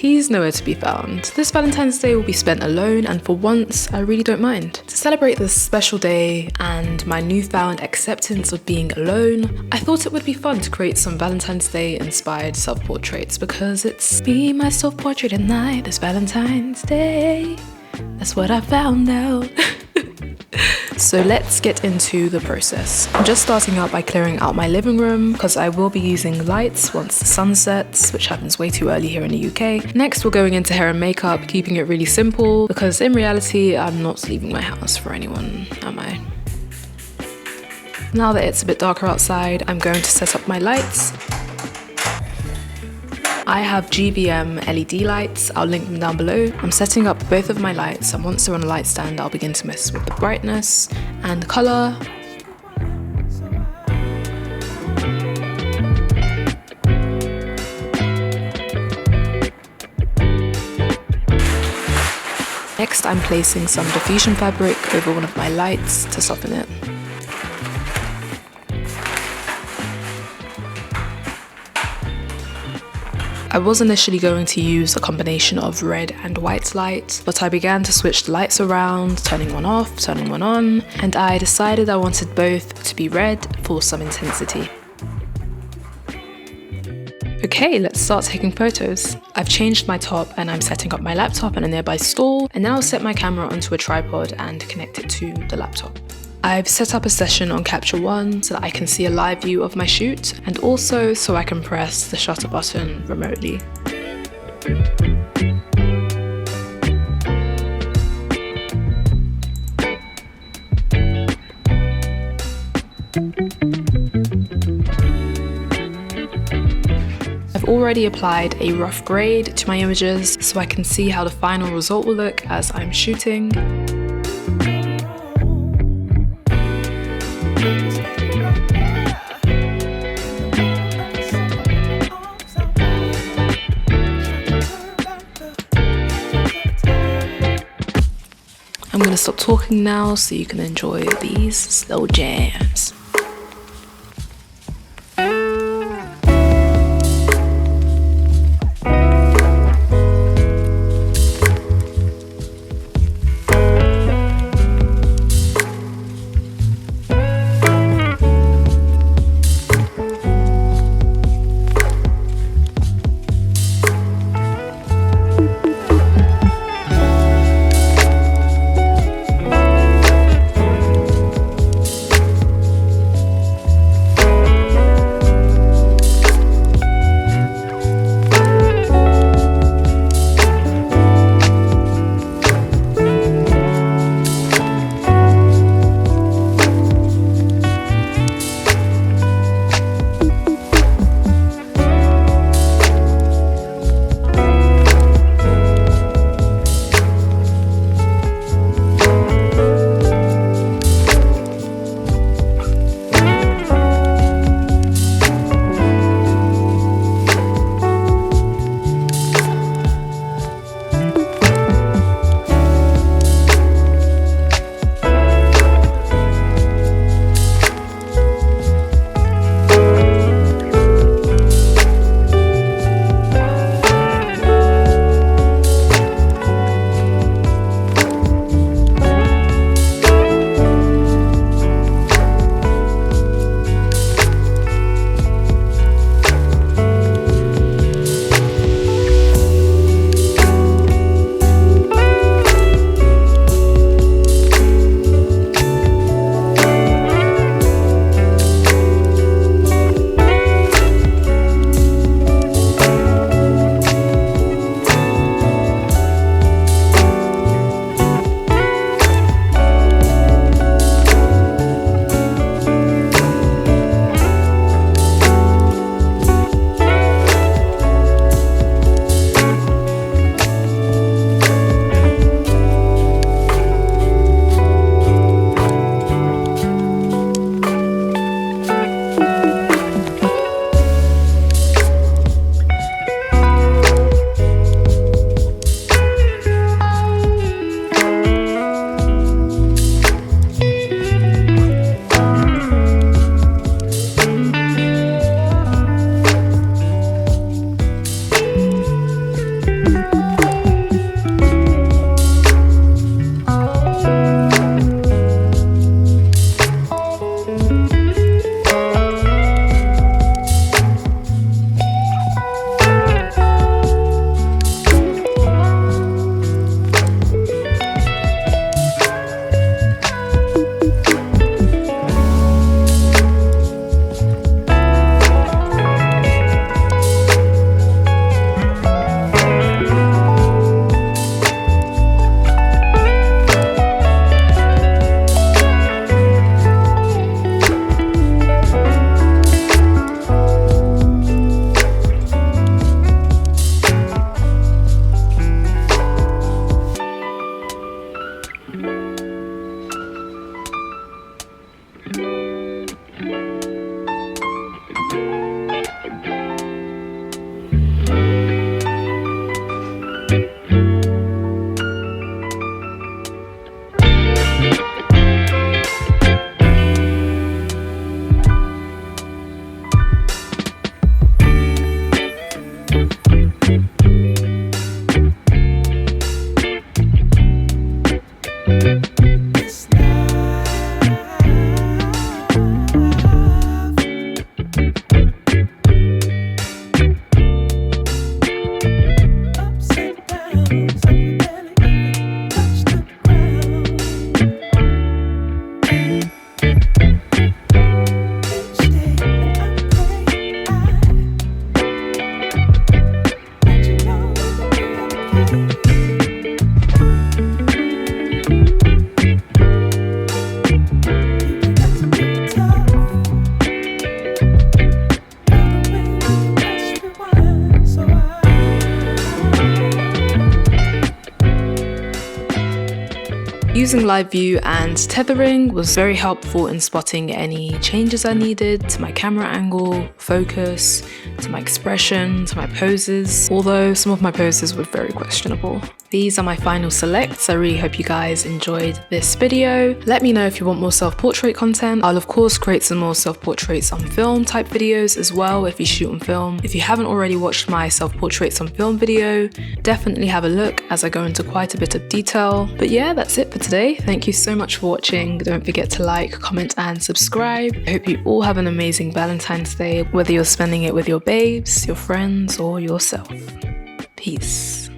he's nowhere to be found. This Valentine's Day will be spent alone, and for once, I really don't mind. To celebrate this special day and my newfound acceptance of being alone, I thought it would be fun to create some Valentine's Day inspired self-portraits, because it's be my self-portrait at night this Valentine's Day. That's what I found out. So let's get into the process. I'm just starting out by clearing out my living room because I will be using lights once the sun sets, which happens way too early here in the UK. Next, we're going into hair and makeup, keeping it really simple because in reality, I'm not leaving my house for anyone, am I? Now that it's a bit darker outside, I'm going to set up my lights. I have GVM LED lights, I'll link them down below. I'm setting up both of my lights, and once they're on a light stand, I'll begin to mess with the brightness and the colour. Next, I'm placing some diffusion fabric over one of my lights to soften it. I was initially going to use a combination of red and white light, but I began to switch the lights around, turning one off, turning one on, and I decided I wanted both to be red for some intensity. Okay, let's start taking photos. I've changed my top and I'm setting up my laptop in a nearby stall, and now I'll set my camera onto a tripod and connect it to the laptop. I've set up a session on Capture One so that I can see a live view of my shoot, and also so I can press the shutter button remotely. I've already applied a rough grade to my images so I can see how the final result will look as I'm shooting. I'm going to stop talking now so you can enjoy these slow jams. Using live view and tethering was very helpful in spotting any changes I needed to my camera angle, focus, to my expression, to my poses, although some of my poses were very questionable. These are my final selects. I really hope you guys enjoyed this video. Let me know if you want more self-portrait content. I'll of course create some more self-portraits on film type videos as well if you shoot on film. If you haven't already watched my self-portraits on film video, definitely have a look as I go into quite a bit of detail. But yeah, that's it for today. Thank you so much for watching. Don't forget to like, comment and subscribe. I hope you all have an amazing Valentine's Day, whether you're spending it with your babes, your friends or yourself. Peace.